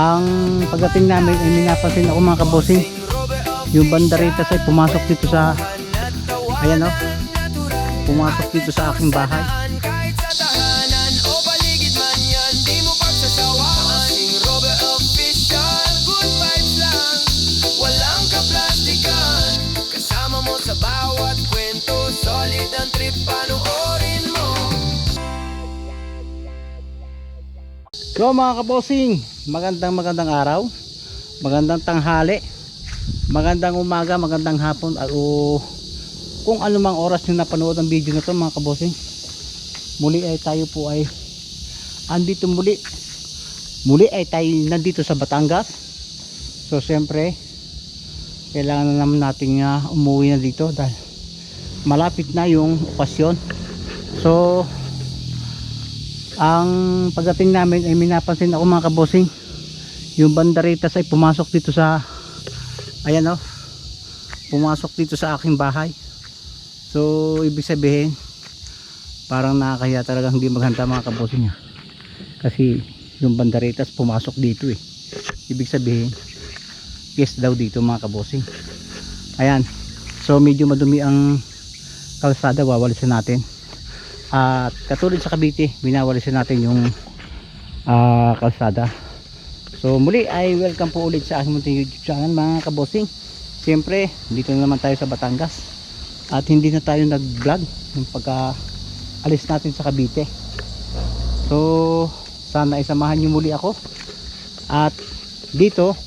Ang pagdating namin ay may napansin ako mga kabosing, yung banderitas ay pumasok dito sa, ayan o, pumasok dito sa aking bahay. So mga kabosing, magandang araw, magandang tanghali, magandang umaga, magandang hapon, kung anumang oras nyo napanood ang video na to mga kabosing. Muli ay tayo po ay andito muli ay tayo nandito sa Batangas. So siyempre kailangan na naman natin umuwi na dito dahil malapit na yung okasyon. So ang pagdating namin ay may napansin ako mga kabosing, yung banderitas ay pumasok dito sa, ayan o, pumasok dito sa aking bahay. So ibig sabihin parang nakakaya talaga hindi maghanda mga kabosing kasi yung banderitas pumasok dito ibig sabihin yes daw dito mga kabosing. Ayan, so medyo madumi ang kalsada, wawalisin natin. At katulad sa Cavite, binawalisin natin yung kalsada. So muli ay welcome po ulit sa aking munting YouTube channel mga kabosing. Siyempre dito na naman tayo sa Batangas at hindi na tayo nag vlog yung pagka alis natin sa Cavite. So sana ay samahan nyo muli ako. At dito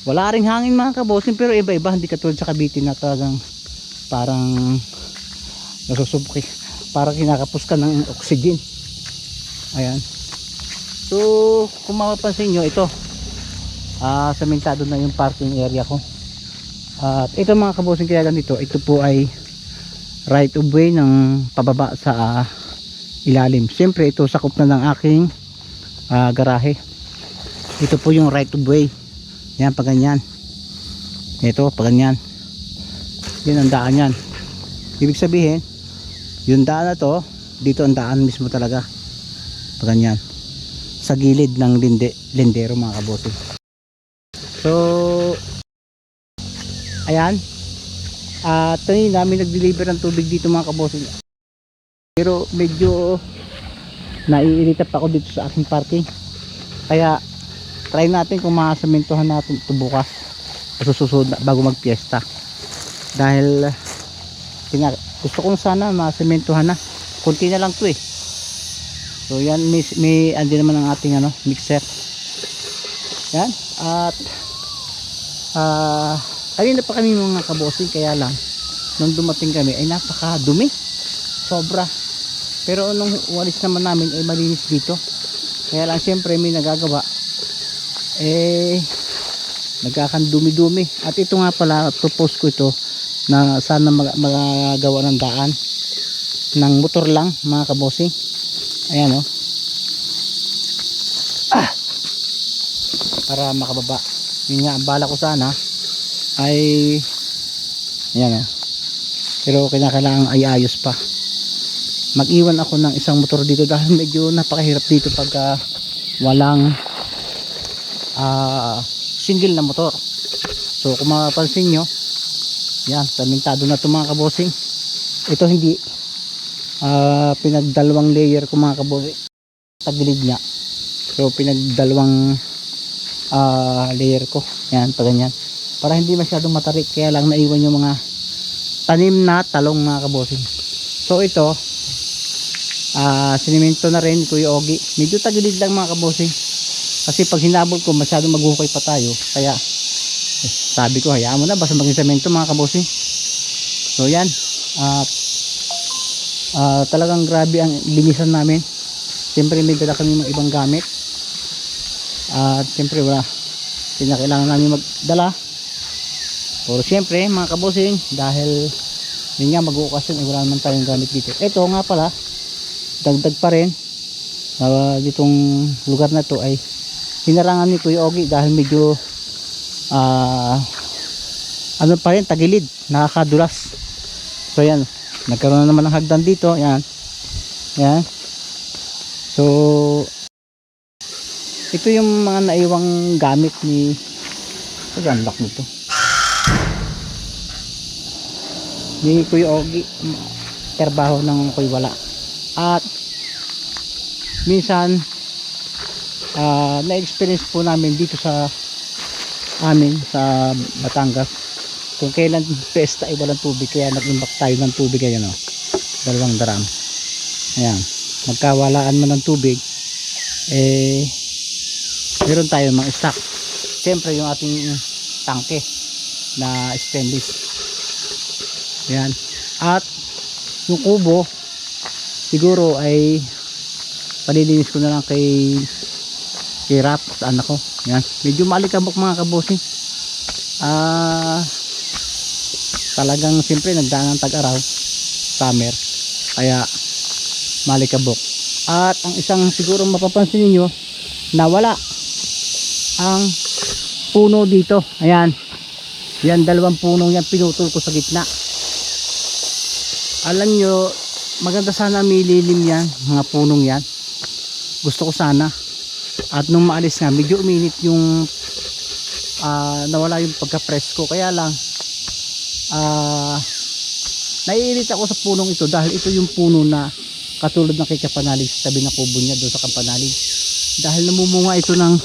wala ring hangin mga kabosing, pero iba iba, hindi katulad sa Cavite na talagang parang nasusubok para kinakapos ka ng oxygen. Ayan, so kung mapapansin nyo, ito samentado na yung parking area ko. At ito mga kabosing, kaya ganito, ito po ay right of way ng pababa sa ilalim. Siyempre ito sakop na ng aking garahe. Ito po yung right of way. Yan, pag ganyan, ito pag ganyan, yan ang daan yan. Ibig sabihin yung daan na to, dito ang daan mismo talaga pag ganyan, sa gilid ng lindero mga kabosing. So ayan, at kanina namin nag-deliver ng tubig dito mga kabosing, pero medyo naiirita pa ako dito sa aking parking. Kaya try natin kung makasementohan natin ito bukas o susunod bago magpiesta, dahil gusto kong sana masementohan na, kunti na lang to So yan, may andi naman ang ating mixer yan. At kanina pa kami mga kabosing, kaya lang nung dumating kami ay napakadumi sobra, pero nung walis naman namin ay malinis dito. Kaya lang siyempre may nagagawa, nagkakandumi-dumi. At ito nga pala, propose ko ito na sana magagawa ng daan ng motor lang mga kabosing. Ayan para makababa. Yun nga ang bala ko sana ay ayan pero kinakailangan ay ayos pa. Mag-iwan ako ng isang motor dito dahil medyo napakahirap dito pagka walang single na motor. So kung mapapansin nyo, yan, samentado na ito mga kabosing. Ito hindi pinagdalawang layer ko mga kabosing, tagilid niya. So pinagdalawang layer ko, yan, pag ganyan, para hindi masyadong matarik. Kaya lang naiwan yung mga tanim na talong mga kabosing. So ito sinimento na rin Kuya Ogi. Medyo tagilid lang mga kabosing, kasi pag hinabol ko masyadong maghuhukay pa tayo. Kaya sabi ko hayaan mo na, basta maging semento mga kabosing. So yan, talagang grabe ang linisan namin. Siyempre may dala kami mga ibang gamit, at siyempre wala, kinakailangan namin magdala. Pero siyempre mga kabosing, dahil yun nga mag-uukasyon, wala naman tayong gamit dito. Ito nga pala, dagdag pa rin, ditong lugar na to ay hinarangan ni Kuya Ogi dahil medyo pa rin, tagilid, nakakadulas. So yan, nagkaroon na naman ng hagdan dito. Yan, yan. So Ito yung mga naiwang gamit ni pag-unlock nito ni Kuya Ogie. Trabaho ng Kuya wala. At minsan na-experience po namin dito sa amin sa Batangas kung kailan pesta ay walang tubig, kaya nag-imbak tayo ng tubig. Ayan o, 2 drum. Ayan, magkawalaan man ng tubig, meron tayo mga stock. Siyempre yung ating tangke na stainless. Ayan, at yung kubo siguro ay palilinis ko na lang kay Rap sa anak ko. Yan, medyo malikabok mga kabosing. Talagang siyempre nagdaan ng tag-araw, summer, kaya malikabok. At ang isang siguro mapapansin niyo, nawala ang puno dito. Ayan, yan 2 punong yan pinutol ko sa gitna. Alam nyo, maganda sana may lilim yan, mga punong yan. Gusto ko sana. At nung maalis nga, medyo uminit yung nawala yung pagka-presko. Kaya lang naiinit ako sa punong ito dahil ito yung puno na katulad ng kay Kapanalig sa tabi ng kubo niya doon sa Kapanalig. Dahil namumunga ito ng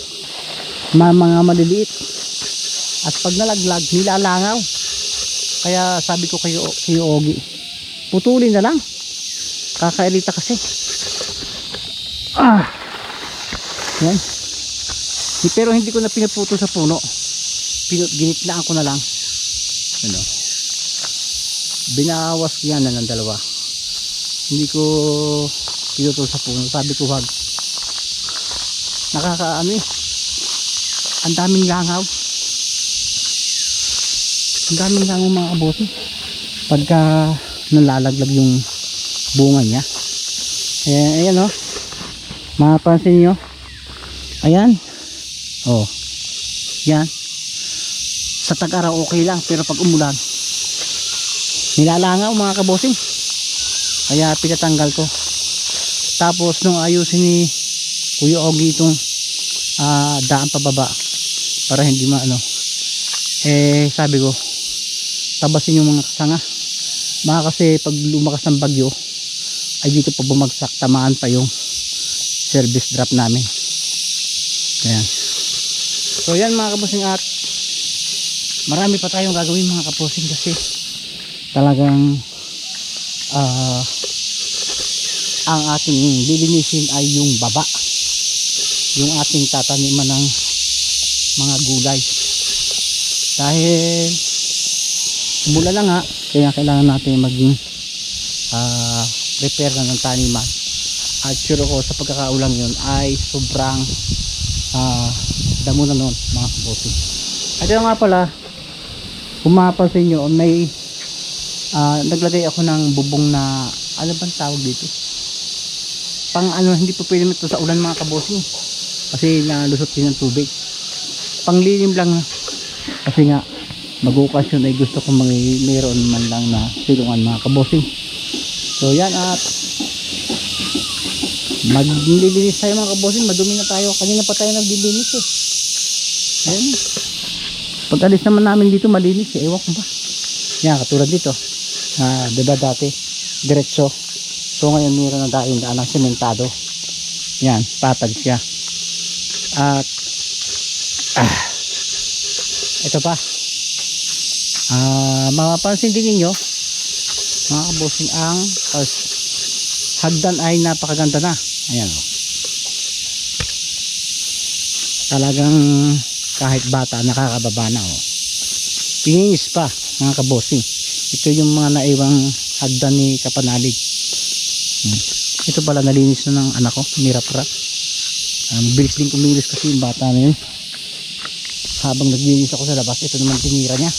mga maliliit. At pag nalaglag, nilalangaw. Kaya sabi ko kay Ogie, putulin na lang. Kakairita kasi. Yan. Pero hindi ko na pinaputol sa puno. Ginitlaan ko na lang. Ano? Binawas ko yan na ng 2. Hindi ko pinutol sa puno. Sabi ko wag. Nakakaano eh. Ang daming langaw. Ang daming langaw mga kabote. Pagka nalalaglag yung bunga niya. Ayan o. Mapapansin nyo. Ayan. Oh. Yan. Sa tag-araw okay lang, pero pag umulan nilalangaw mga kabosing. Kaya pinatanggal ko. Tapos nung ayusin ni Kuya Ogie itong daan pababa para hindi maano, sabi ko tabasin yung mga kasanga. Kasi pag lumakas ng bagyo ay dito pa bumagsak, tamaan pa yung service drop namin. Ayan. So yan mga kabosing, at marami pa tayong gagawin mga kabosing kasi talagang ang ating lilinisin ay yung baba, yung ating tataniman ng mga gulay dahil mula lang nga, kaya kailangan natin maging prepare na ng taniman. At sure ko sa pagkakaulang yun ay sobrang damo na nun mga kabosing. At yun nga pala, kung mapapansin nyo, may naglagay ako ng bubong na ano bang tawag dito, pang ano, hindi po pwede ito sa ulan mga kabosing kasi nalusot din ng tubig. Panglilim lang kasi nga mag-okasyon ay gusto kong mayroon man lang na silungan mga kabosing. So yan, at maglilinis tayo mga kabosing. Madumi na tayo, kanina pa tayo naglilinis eh. Ayan, pag alis naman namin dito malinis eh, ewan ko ba. Yan, katulad dito diba dati diretso, so ngayon mayroon na daan ng sementado. Yan, patag siya. At ito pa, mapapansin din ninyo mga kabosing, ang hagdan ay napakaganda na. Ayan o, talagang kahit bata nakakababa na o. Pininis pa mga kabosing. Ito yung mga naiwang hagdan ni Kapanalig. Ito pala nalinis na ng anak ko ni Rap-Rap. Bilis din kumilis kasi yung bata na yun. Habang naglinis ako sa labas, ito naman tinira niya.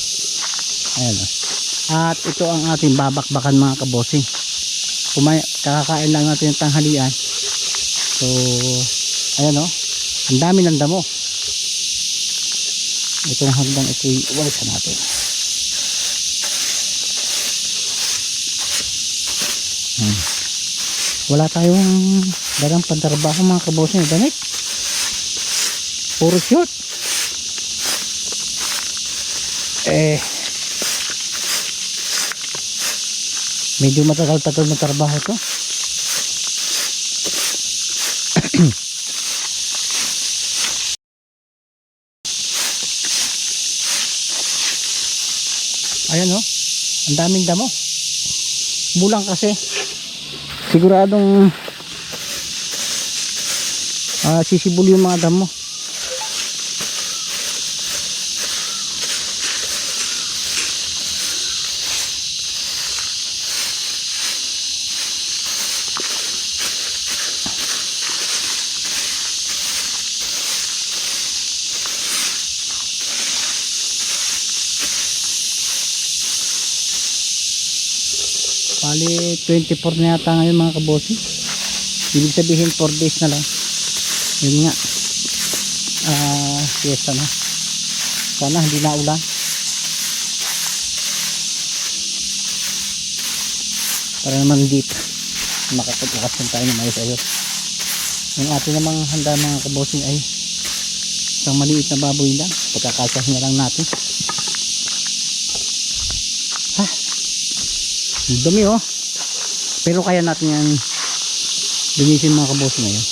Ayan o. At ito ang ating babakbakan mga kabosing. Kakakain lang natin yung tanghalian. So ayan o, ang dami ng damo. Itong hagdan ito iwalisan natin. Wala tayong dalang pantrabaho mga kabosing, damit. puro short. Medyo matagal pa ito magtrabaho to. Ayan oh, ang daming damo. Bulang kasi. Siguradong sisibol yung mga damo. Bali 24 na yata ngayon mga kabossing. Ibig sabihin 4 days na lang. Yun nga, fiesta na. Sana hindi na ulan. Para naman dito makapag-ukasan tayo ng mais ayos. Yung atin namang handa mga kabossing ay isang maliit na baboy lang. Pagkakasahin na lang natin. Ang dumi oh. Pero kaya natin yan linisin mga kabossing ngayon.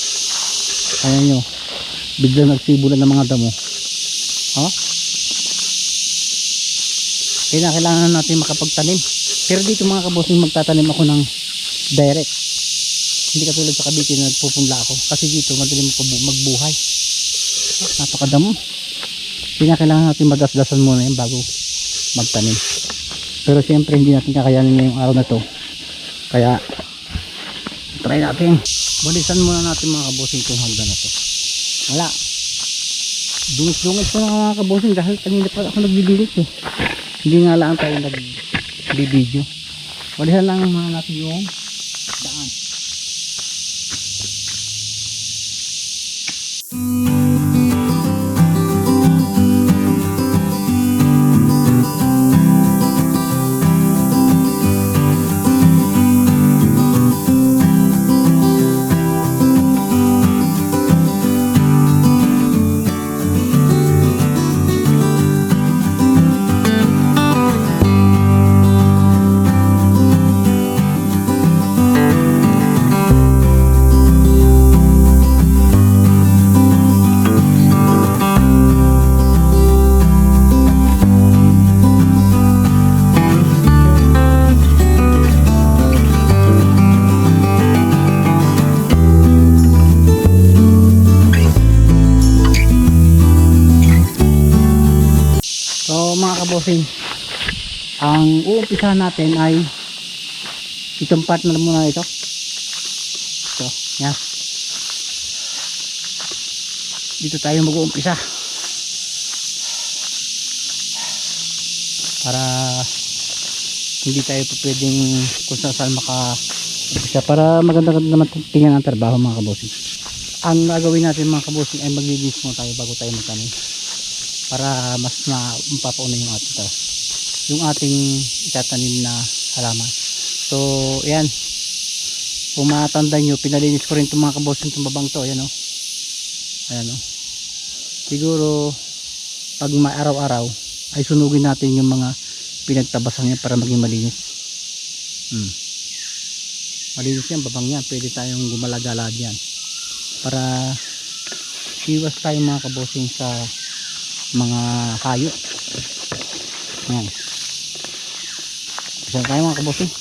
Kaya nyo, biglang nagsibulan ng mga damo. Oh? Kailangan natin makapagtanim. Pero dito mga kabossing magtatanim ako ng direct. Hindi katulad sa Cavite na nagpupunla ako. Kasi dito madaling magbuhay. Napakadamo. Kailangan natin madasdasan muna yan bago magtanim. Pero siyempre hindi natin kakayanin ngayong araw na to. Kaya try natin. Balisan muna natin mga kabossing itong hagdan na to. Wala. Dungis-dungis pa na mga kabossing dahil kanina pa ako nagbibigit eh. Hindi nga lang tayo nagbibideo. Balisan lang mga natin yung daan. Kabossing, ang uumpisahan natin ay itong part na muna ito. Ito, yan. Dito tayo mag-uumpisa para hindi tayo pwedeng kung saan maka-umpisa, para maganda naman tingnan ang trabaho mga kabossing. Ang gagawin natin mga kabossing ay maglilinis muna tayo bago tayo magtanim, para mas mapapauna yung ating itatanim na halaman. So ayan, kung matandaan nyo, pinalinis ko rin itong mga kabossing, itong babang to. Ayan o, ayan o. Siguro pag araw-araw ay sunugin natin yung mga pinagtabasan niya para maging malinis. Malinis yan, babang yan, pwede tayong gumalagala dyan para iwas tayo mga kabossing sa mga hayop. Yan. Isa tayo mga kabossing.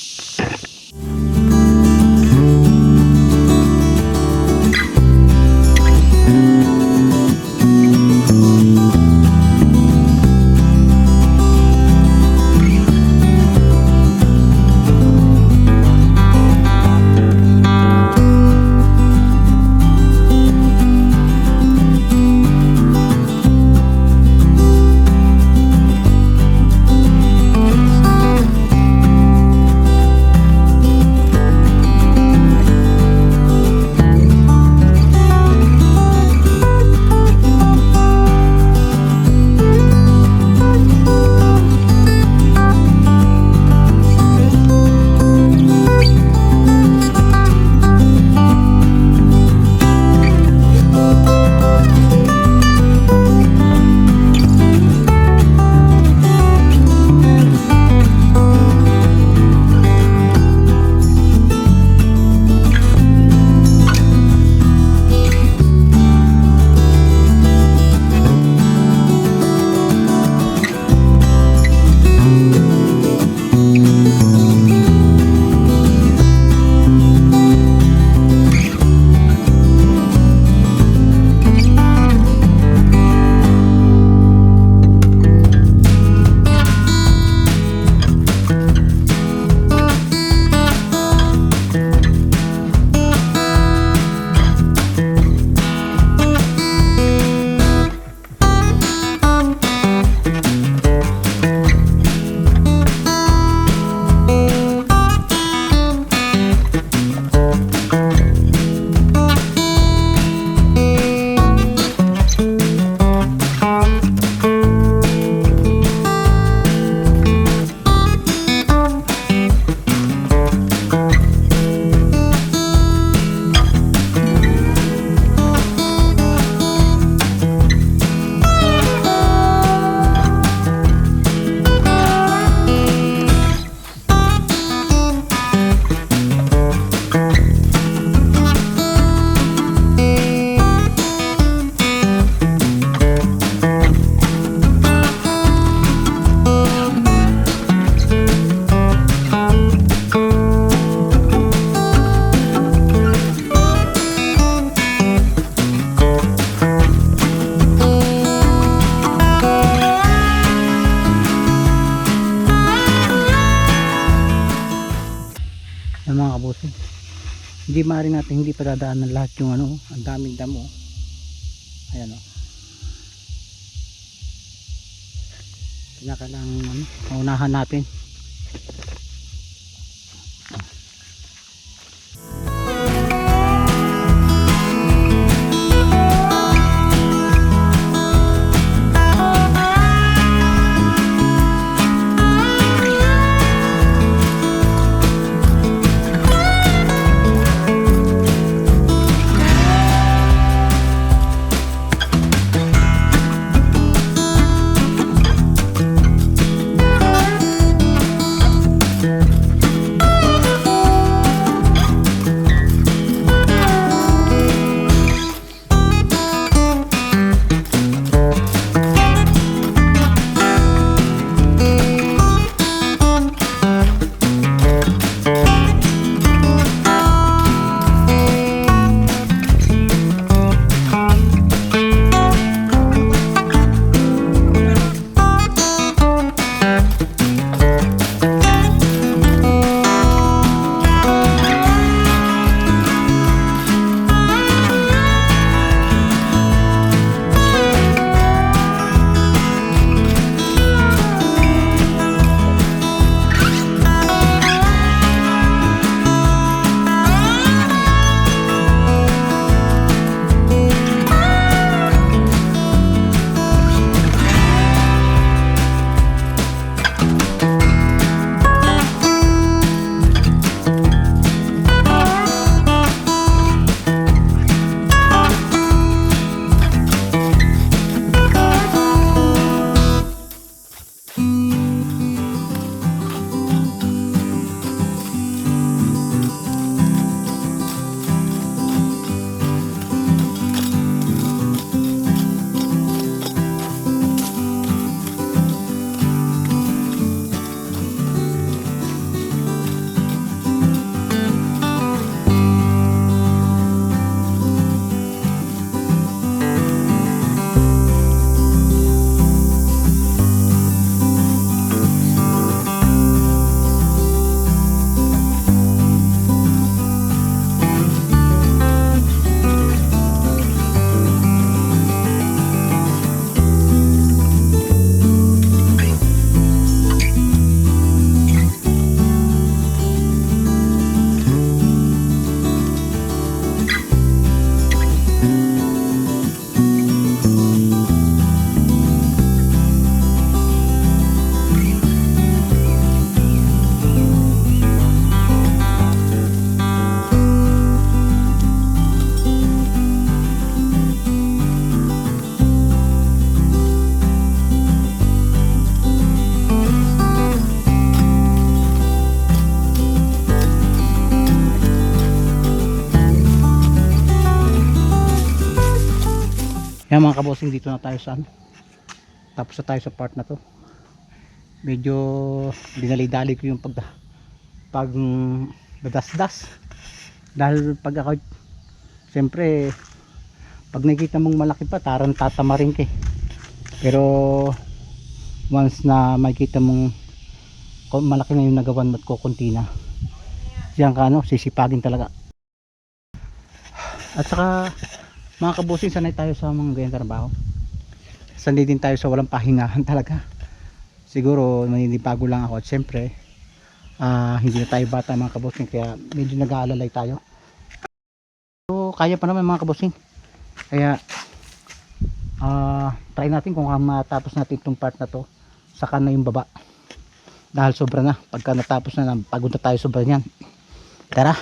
Hindi maaari natin hindi padadaanan lahat yung ano, ang daming damo. Ayan o. Kinakailangan ano, maunahan natin. Yan mga kabosing, dito na tayo sa ano. Tapos na tayo sa part na to. Medyo dinali-dali ko yung pag dadasdas. Dahil pag ako, siyempre pag nakikita mong malaki pa, tatama rin ka. Pero once na makikita mong malaki na yung nagawan mo at kukunti na, diyan ka ano, sisipagin talaga. At saka mga kabusing, sanay tayo sa mga ganyan trabaho. Sanay din tayo sa walang pahingahan talaga. Siguro maninibago lang ako at syempre hindi na tayo bata mga kabusing, kaya medyo nag-aalalay tayo. So kaya pa naman mga kabusing. Kaya try natin kung matapos natin itong part na to, saka na yung baba. Dahil sobra na, pagka natapos na, pagod na tayo sobra niyan. Tara.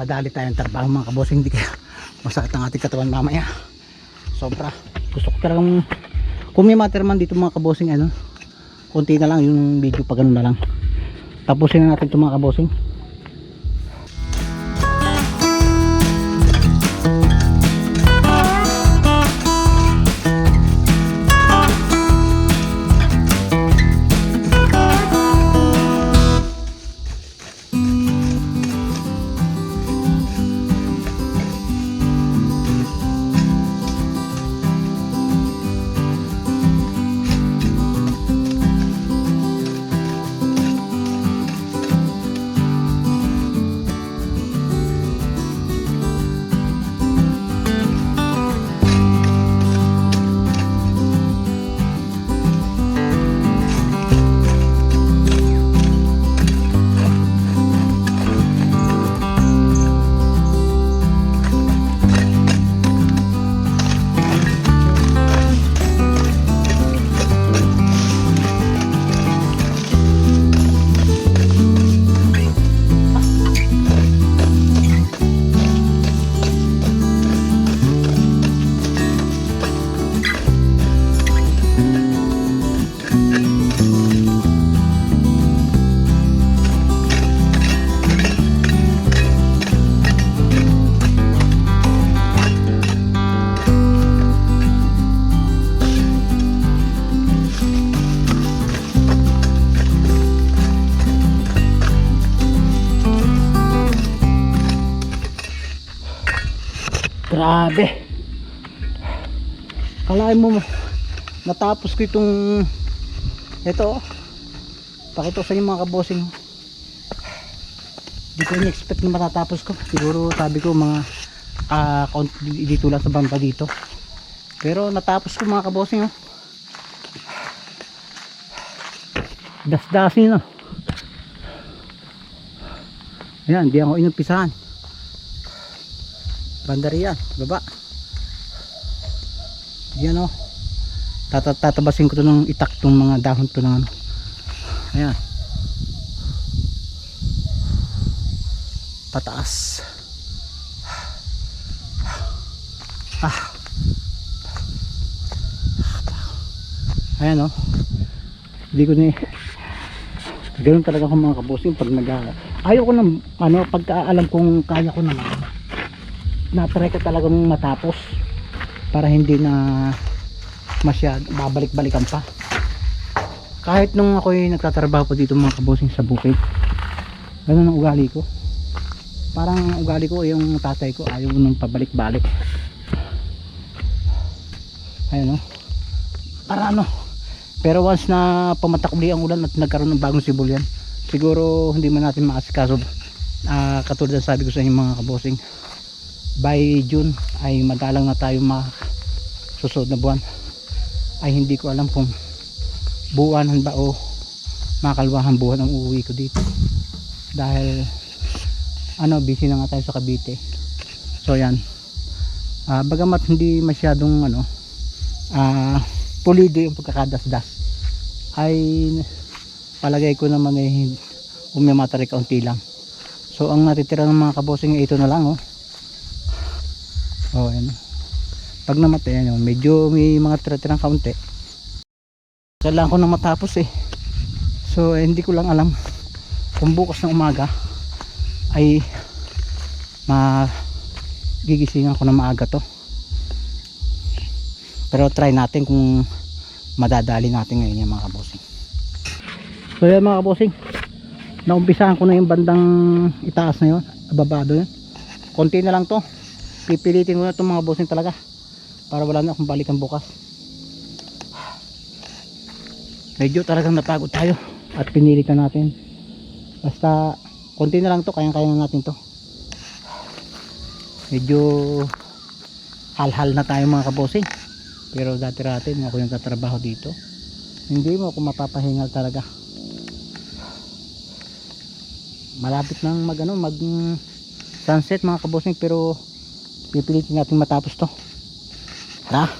makadali tayo ng trabaho mga kabosing, hindi kaya masakit ang ating katawan mamaya. Sobra. Gusto ko talagang kung may matter man dito mga kabosing, ano, konti na lang yung video pa, ganun na lang. Tapusin na natin ito mga kabosing. Grabe. Kalahin mo natapos ko itong ito. Pakita ko sa inyo mga kabosing. Hindi ko in-expect na matatapos ko. Siguro sabi ko mga dito lang sa banda dito. Pero natapos ko mga kabosing. Dasdasin. Ayan, di ako inumpisahan. Bandari yan, baba. Yan o. Tatabasin ko to ng itak tong mga dahon to ng ano. Ayan. Pataas. Ayan o. Hindi ko ni ganoon talaga ako mga kabosing pag ayaw ko ng ano, pagka alam kong kaya ko naman, na-try ko talagang matapos para hindi na masyad babalik-balikan pa. Kahit nung ako'y nagtatrabaho po dito mga kabosing sa bukid, ganun ang ugali ko. Parang ugali ko yung tatay ko, ayaw nung pabalik-balik. Ayun o. Para ano. Pero once na pamatak uli ang ulan at nagkaroon ng bagong sibol yan, siguro hindi man natin maasikaso. Katulad na sabi ko sa inyo mga kabosing, by June ay madalang na tayo susunod na buwan. Ay hindi ko alam kung buwanan ba o makalwahan buwan ang uuwi ko dito, dahil ano, busy na nga tayo sa Cavite. So yan, bagamat hindi masyadong ano, pulido yung pagkakadasdas, ay palagay ko naman eh umimatari kaunti lang. So ang natitira ng mga kabosing ito na lang oh. Oh, yan. Pag namatay yan, medyo may mga tira-tirang kaunti. Kailangan ko na matapos eh. So hindi ko lang alam kung bukas ng umaga ay magigisingan ko na maaga to. Pero try natin kung madadali natin ngayon yung mga kabosing. So yan mga kabosing, naumpisahan ko na yung bandang itaas na yun, ababado yun. Konti na lang to. Pipilitin ko na itong mga bossing talaga para wala na akong balikan bukas. Medyo talagang napagod tayo at pinilitan natin. Basta konti na lang to, kayang-kaya na natin to. Medyo hal-hal na tayo mga kabosing, pero dati-dati ako yung tatrabaho dito, hindi mo ako mapapahingal talaga. Malapit nang mag sunset mga kabosing, pero pipilitin natin matapos to. Tara.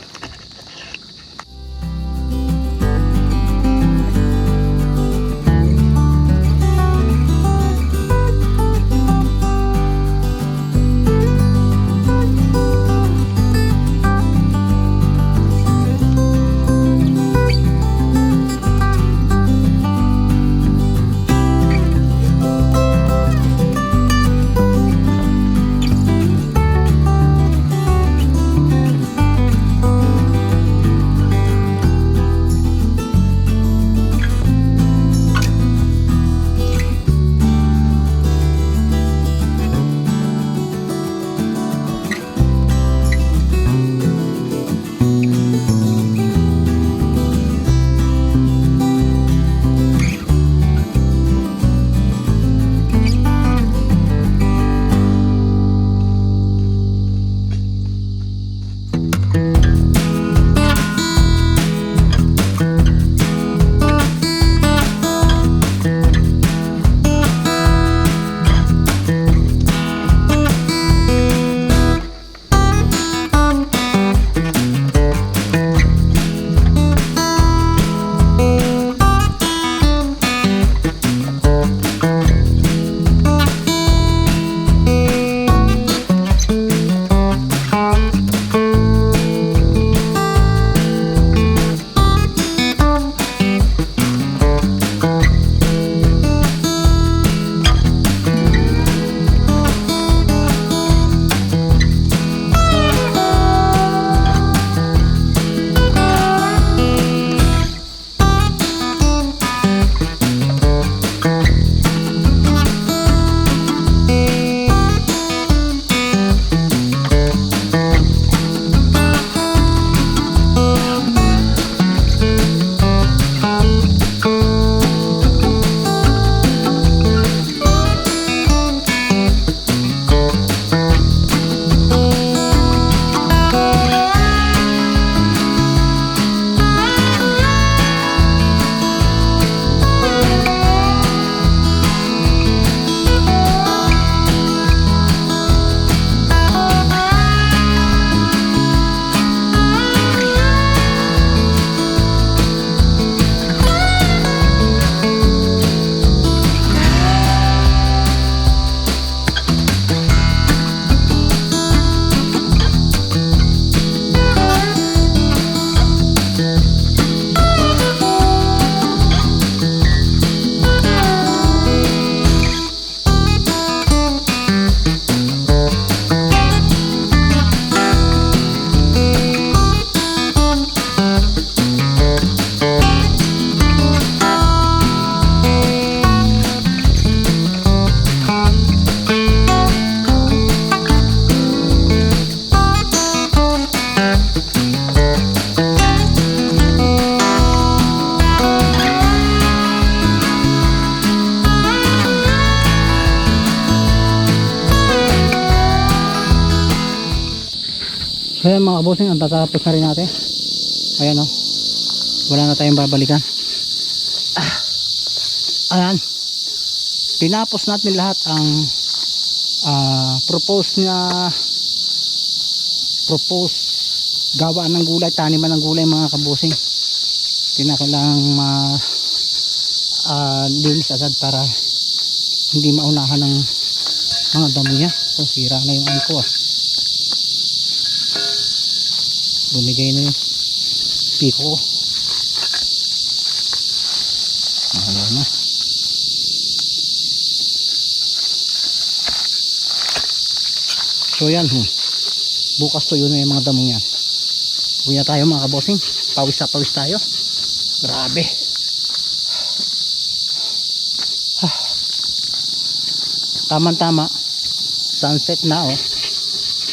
Ayan mga kabosing, ang tatapos na rin natin. Ayan o, wala na tayong babalikan. Ayan, tinapos natin lahat ang propose gawaan ng gulay, taniman ng gulay mga kabosing. Kinakailangang linis agad para hindi maunahan ng mga damo niya. So sira na yung angko bumigay na yung piko ko. Wala na. So yan, bukas to yun na yung mga damo yan. Uwi na tayo mga kabosing, pawis na pawis tayo. Grabe. Tamang tama, sunset na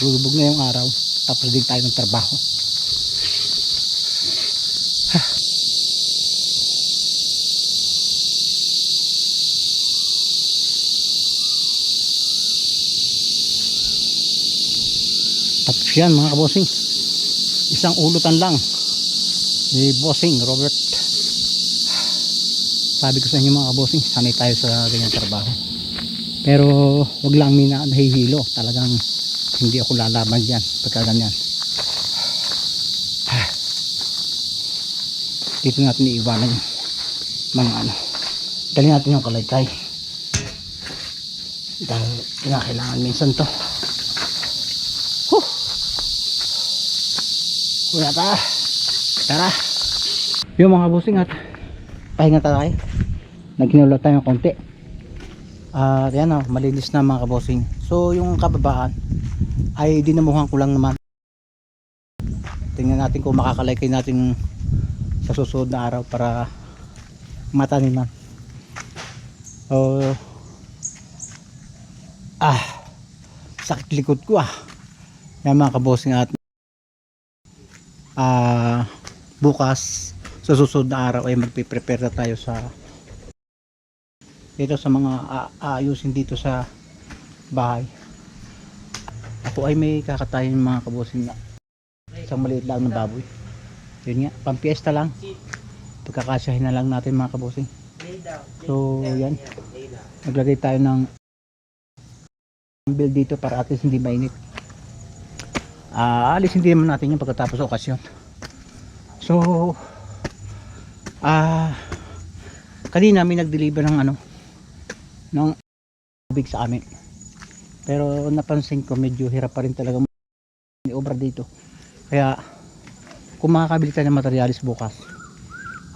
lulubog na yung araw, tapos din tayo ng trabaho. Tapos yan mga kabosing, isang ulutan lang ni Bossing Robert. Sabi ko sa inyo mga kabosing, sanay tayo sa ganyang trabaho, pero wag lang nahihilo. Talagang hindi ako lalaban dyan pagka ganyan. Dito natin iiwanan yung mga dali natin yung kalaytay dahil kinakailangan minsan to. Wala ta. Tara. Yung mga busing at pahinga tayo. Nagkinulot tayo ng konti. Yan malinis na mga kabosing. So yung kababaan ay dinamuhan ko lang naman. Tingnan natin kung makakalaykay natin sa susunod na araw para mataniman. So sakit likod ko yan mga kabosing. At bukas sa susunod na araw ay magpiprepare na tayo sa mga aayusin dito sa bahay. Ako ay may kakatayin mga kabosing na isang maliit lang na baboy. Yun nga, pampiesta lang, pagkakasyahin na lang natin mga kabosing. So yan, naglagay tayo ng build dito para at least hindi mainit. Alisin din naman natin yung pagkatapos sa okasyon. So kanina may nag-deliver ng ng tubig sa amin, pero napansin ko medyo hirap pa rin talaga may obra dito. Kaya kung makakabili tayo ng materialis bukas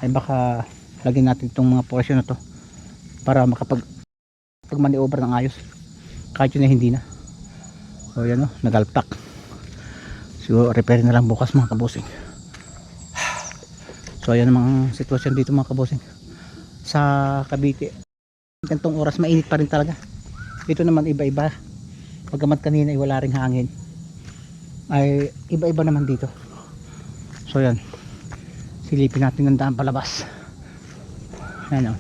ay baka lagyan natin itong mga portion na to para makapag-maniobra ng ayos kahit yun na hindi na. So yan nagalpak. So repair na lang bukas mga kabosing. So ayan ang mga sitwasyon dito mga kabosing sa Cavite. Gantong oras mainit pa rin talaga. Ito naman iba-iba. Pagkamat kanina ay wala ring hangin, ay iba-iba naman dito. So yan, silipin natin ng daan palabas. Ayan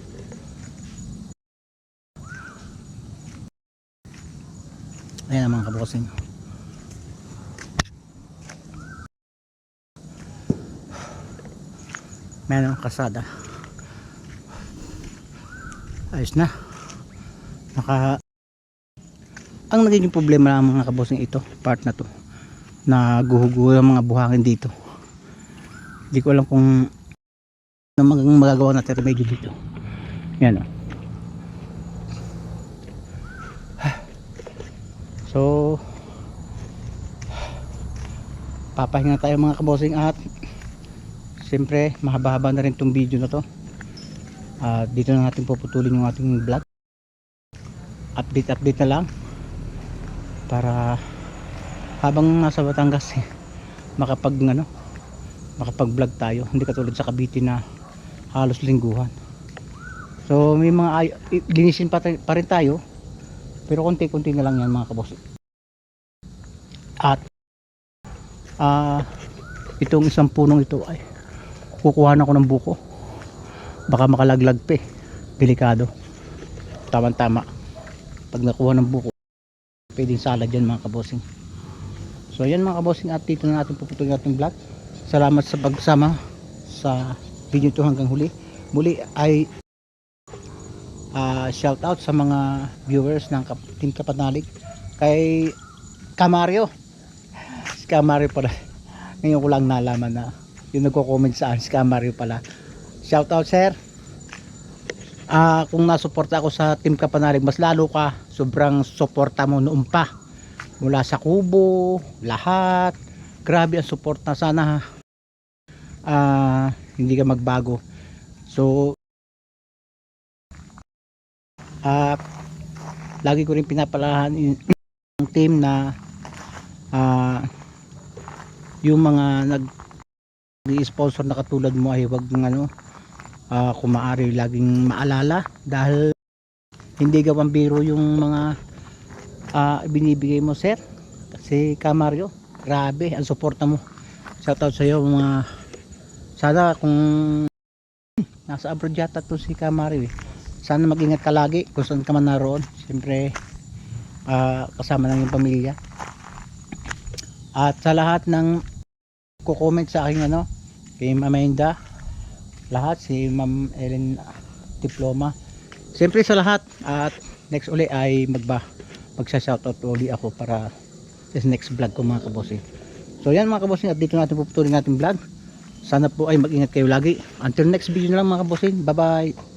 ayan mga kabosing. Meron kasada, ayos na. Ang naging problema lang mga kabosing, ito part na to na guhuguho ang mga buhangin dito. Hindi ko alam kung magagawa natin remedyo dito. Yan so papahinga tayo mga kabosing. At siyempre mahaba-haba na rin tong video na to. Dito na natin puputulin yung ating vlog. Update na lang para habang nasa Batangas makapag-vlog tayo, hindi katulad sa Cavite na halos lingguhan. So may mga linisin pa rin tayo, pero konti-konti na lang yan mga kabos. At itong isang punong ito ay kukuha na ko ng buko, baka makalaglag pa delikado. Tama-tama pag nakuha ng buko, pwedeng salad yan mga kabosing. So yan mga kabossing, at dito na natin puputulin ating vlog. Salamat sa pagsama sa video ito hanggang huli. Muli ay shout out sa mga viewers ng Team Kapanalig. Kay Kamario, si Kamario pala, ngayon ko lang nalaman na yung nagko-comment saan si Kamario pala. Shout out sir. Kung nasuporta ako sa Team Kapanalig, mas lalo ka, sobrang suporta mo noon pa, mula sa kubo, lahat, grabe ang suporta. Sana hindi ka magbago. So lagi ko rin pinapalahan yung team na yung mga nag-sponsor na katulad mo ay wag ng kung maaari laging maalala, dahil hindi gawang biro yung mga binibigay mo sir. Kasi Kamario, grabe ang suporta mo. Shoutout sa iyo mga, sana kung nasa abroad yata to si Kamario sana mag-ingat ka lagi kung saan ka man naroon. Siyempre kasama lang yung pamilya. At sa lahat ng ko-comment sa akin kay Amanda, lahat, si Ma'am Ellen Diploma, siyempre sa lahat. At next uli ay magsa-shoutout uli ako para sa next vlog ko mga kabossing. So yan mga kabossing, at dito natin puputulin natin vlog. Sana po ay mag-ingat kayo lagi. Until next video na lang mga kabossing. Bye bye.